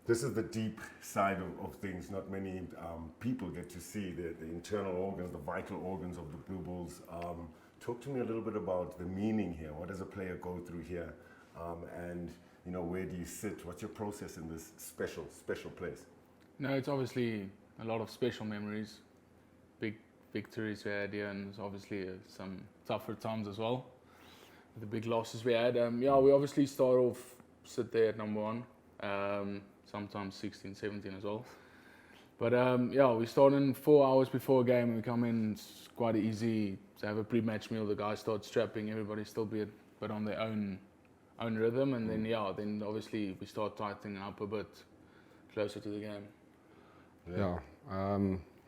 This is the deep side of things. Not many people get to see the internal organs, the vital organs of the Blue Bulls. Talk to me a little bit about the meaning here. What does a player go through here? And where do you sit? What's your process in this special place? No, it's obviously a lot of special memories, big victories we had here, and obviously some tougher times as well. The big losses we had. We obviously start off, sit there at number 1, sometimes 16, 17 as well. But we start in 4 hours before a game. We come in, it's quite easy to have a pre-match meal. The guys start strapping, everybody still be a bit on their own rhythm, and then obviously we start tightening up a bit closer to the game.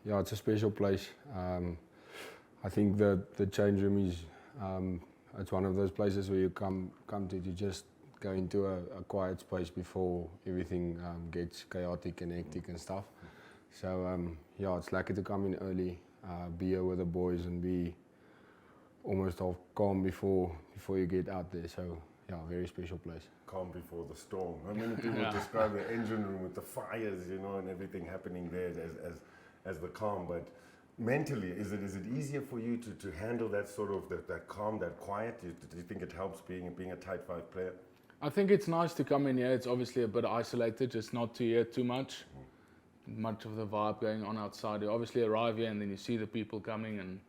It's a special place. I think the change room is it's one of those places where you come to just go into a quiet space before everything gets chaotic and hectic and stuff. So it's lucky to come in early, be here with the boys and be almost all calm before you get out there. So very special place. Calm before the storm. Not many people describe the engine room with the fires, and everything happening there as the calm. But mentally, is it easier for you to handle that sort of that calm, that quiet? Do you think it helps being a tight 5 player? I think it's nice to come in here. It's obviously a bit isolated, just not to hear too much of the vibe going on outside. You obviously arrive here and then you see the people coming and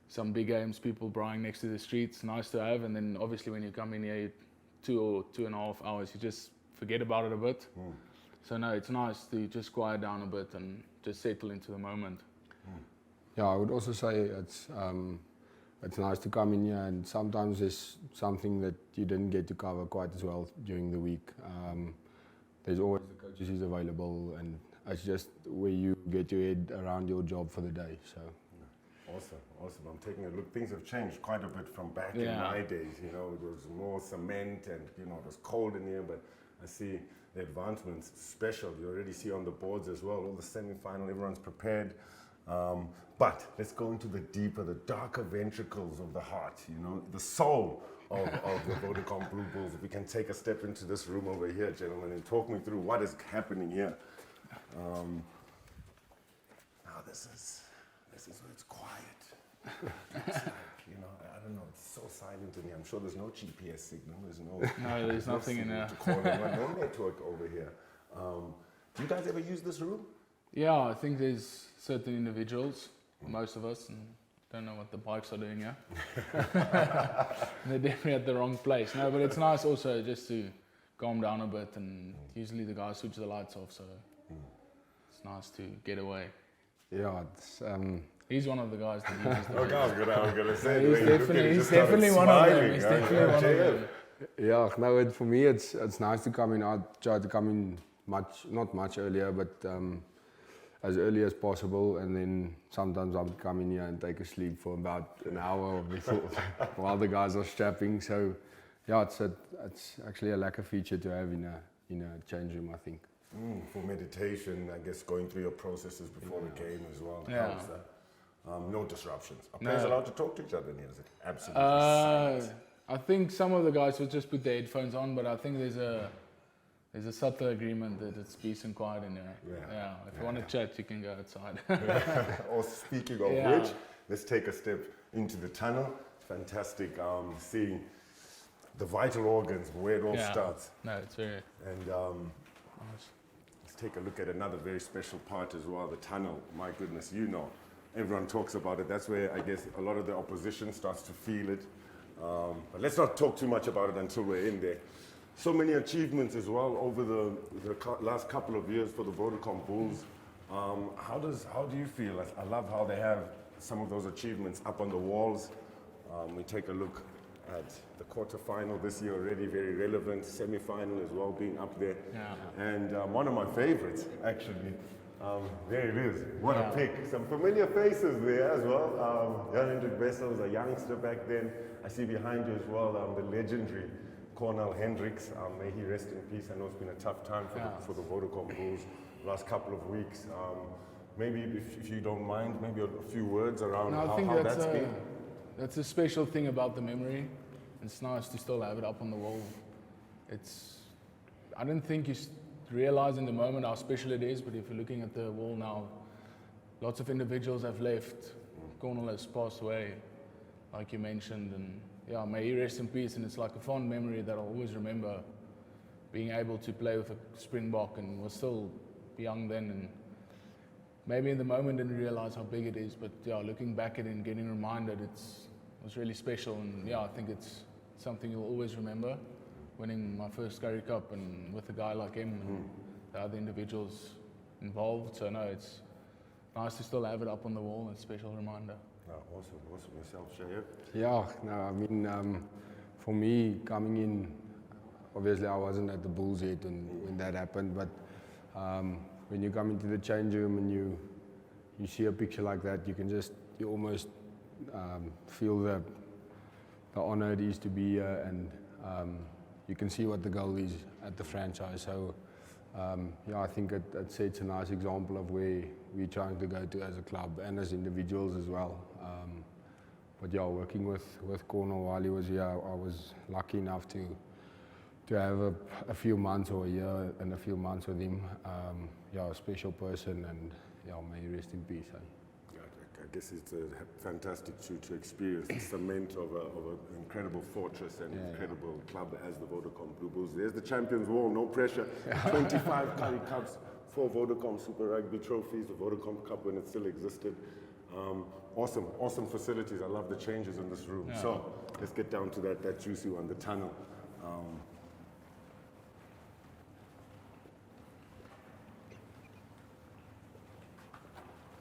some big games, people buying next to the streets. Nice to have. And then obviously when you come in here, 2 or 2.5 hours, you just forget about it a bit. So no, it's nice to just quiet down a bit and just settle into the moment. I would also say it's nice to come in here, and sometimes there's something that you didn't get to cover quite as well during the week. There's always the coaches who's available, and it's just where you get your head around your job for the day. So. Awesome. I'm taking a look. Things have changed quite a bit from back in my days. It was more cement and it was cold in here, but I see the advancements special. You already see on the boards as well, all the semi-final, everyone's prepared. But let's go into the deeper, the darker ventricles of the heart, the soul of the Vodacom Blue Bulls. If we can take a step into this room over here, gentlemen, and talk me through what is happening here. Now this is where it's quiet. It's like, I don't know, it's so silent in here. I'm sure there's no GPS signal. There's nothing in there. To call anyone, no network over here. Do you guys ever use this room? Yeah, I think there's certain individuals, most of us, and don't know what the bikes are doing here. They're definitely at the wrong place. No, but it's nice also just to calm down a bit, and usually the guys switch the lights off, so it's nice to get away. He's one of the guys that uses the I was gonna say. He's definitely one of them. He's definitely one of them. Yeah, no, for me it's nice to come in. I try to come in not much earlier, but as early as possible, and then sometimes I'll come in here and take a sleep for about an hour before while the guys are strapping. So it's actually a lekker feature to have in a change room, I think. For meditation, I guess going through your processes before the game as well. Helps that. No disruptions. Are players allowed to talk to each other in here? Is it absolutely silent? I think some of the guys will just put their headphones on, but I think there's a subtle agreement that it's peace and quiet in here. If you want to chat, you can go outside. Or speaking of which, let's take a step into the tunnel. Fantastic seeing the vital organs, where it all starts. No, it's very... And let's take a look at another very special part as well, the tunnel. My goodness, everyone talks about it. That's where I guess a lot of the opposition starts to feel it. But let's not talk too much about it until we're in there. So many achievements as well over the last couple of years for the Vodacom Bulls. How do you feel? I love how they have some of those achievements up on the walls. We take a look at the quarterfinal this year already, very relevant. Semi-final as well, being up there. And one of my favorites, actually. There it is. What a pick. Some familiar faces there as well. Jan-Hendrik Wessels, a youngster back then. I see behind you as well the legendary Cornel Hendricks. May he rest in peace. I know it's been a tough time for the Vodacom Bulls last couple of weeks. Maybe if you don't mind, maybe a few words around how that's been. That's a special thing about the memory. It's nice to still have it up on the wall. I don't think you realize in the moment how special it is, but if you're looking at the wall now, lots of individuals have left. Cornel has passed away, like you mentioned, and yeah, may he rest in peace. And it's like a fond memory that I'll always remember, being able to play with a Springbok, and was still young then, and maybe in the moment didn't realize how big it is, but yeah, looking back at it and getting reminded, it was really special. And yeah, I think it's something you'll always remember, winning my first Currie Cup and with a guy like him and the other individuals involved. So no, it's nice to still have it up on the wall, a special reminder. Oh, awesome. Yourself, Shahir? Yeah, no, I mean, for me, coming in, obviously I wasn't at the Bulls yet when that happened, but when you come into the change room and you see a picture like that, you almost feel the honor it is to be here, and you can see what the goal is at the franchise. So yeah, I think I'd say it's a nice example of where we're trying to go to as a club and as individuals as well. But yeah, working with Cornel while he was here, I was lucky enough to have a few months or a year and a few months with him. Yeah, a special person, and yeah, may he rest in peace. I guess it's a fantastic to experience the cement of an incredible fortress and incredible club as the Vodacom Blue Bulls. There's the Champions Wall, no pressure. 25 Currie Cups, 4 Vodacom Super Rugby trophies, the Vodacom Cup when it still existed. Awesome facilities. I love the changes in this room. Yeah. So let's get down to that juicy one, the tunnel.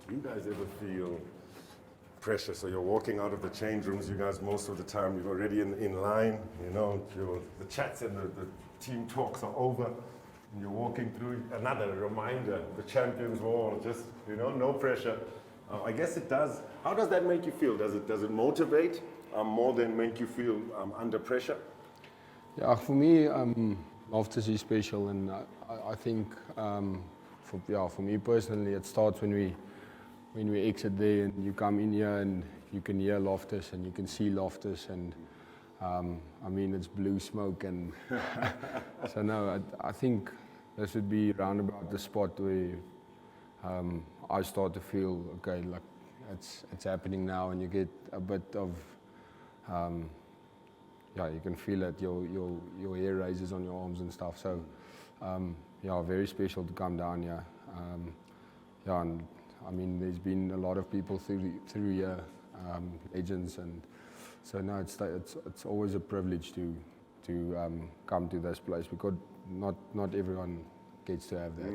Do you guys ever feel pressure? So you're walking out of the change rooms, you guys most of the time, you're already in line, you know, the chats and the team talks are over, and you're walking through another reminder, the Champions Wall, just, you know, no pressure. I guess it does. How does that make you feel? Does it motivate more than make you feel under pressure? Yeah, for me, Loftus is special, and I think for me personally, it starts when we exit there and you come in here and you can hear Loftus and you can see Loftus, and I mean, it's blue smoke, and so no, I think this would be round about the spot where I start to feel, okay, like it's happening now, and you get a bit of, yeah, you can feel it, your hair raises on your arms and stuff, so yeah, very special to come down here. Yeah, and I mean, there's been a lot of people through here, legends, and so no, it's always a privilege to come to this place, because not everyone gets to have that.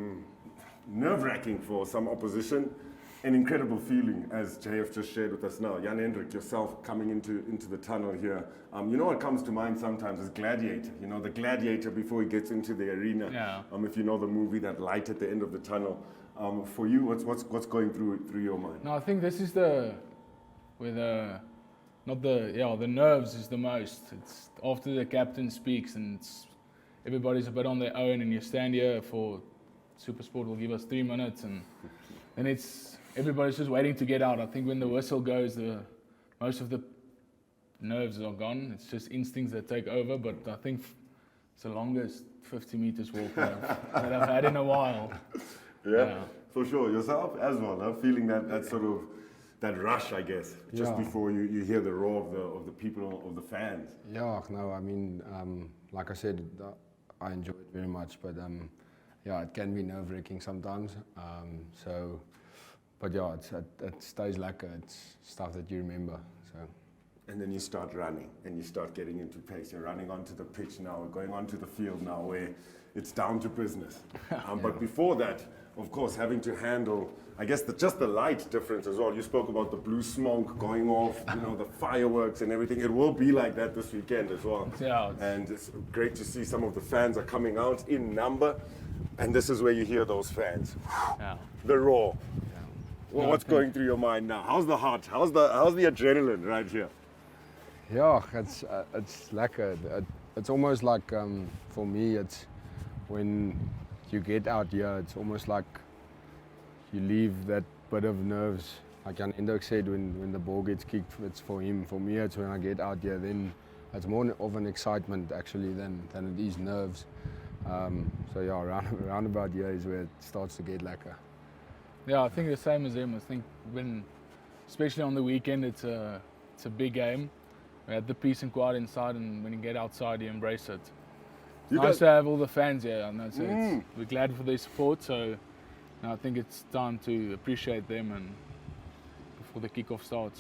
Nerve-wracking for some opposition, an incredible feeling, as JF just shared with us now. Jan-Hendrik, yourself coming into the tunnel here. You know what comes to mind sometimes is Gladiator. You know, the gladiator before he gets into the arena. Yeah. If you know the movie, that light at the end of the tunnel. For you, what's going through your mind? No, I think this is the nerves is the most. It's after the captain speaks and everybody's a bit on their own, and you stand here for SuperSport will give us 3 minutes, and everybody's just waiting to get out. I think when the whistle goes, most of the nerves are gone. It's just instincts that take over. But I think it's the longest 50 meters walk that I've had in a while. Yeah, for sure. Yourself as well, huh? Feeling that sort of that rush, I guess, just before you hear the roar of the people, of the fans. Yeah, no, I mean, like I said, I enjoy it very much, but yeah, it can be nerve-wracking sometimes. But yeah, it stays like it's stuff that you remember. So. And then you start running, and you start getting into pace. You're running onto the pitch now, going onto the field now, where it's down to business. But before that, of course, having to handle, I guess, just the light difference as well. You spoke about the blue smoke going off, you know, the fireworks and everything. It will be like that this weekend as well. Yeah, and it's great to see some of the fans are coming out in number, and this is where you hear those fans. Yeah. The roar. Yeah. Well, what's going through your mind now? How's the heart? How's the adrenaline right here? Yeah, it's lekker. It's almost like, for me, it's when you get out here, it's almost like you leave that bit of nerves. Like Jan-Hendrik said, when the ball gets kicked, it's for him. For me, it's when I get out here, then it's more of an excitement actually than it is nerves. So yeah, around about here is where it starts to get lacquer. Yeah, I think the same as them. I think especially on the weekend, it's a big game. We had the peace and quiet inside, and when you get outside, you embrace it. It's nice to have all the fans here. I know, so we're glad for their support. So I think it's time to appreciate them and before the kickoff starts.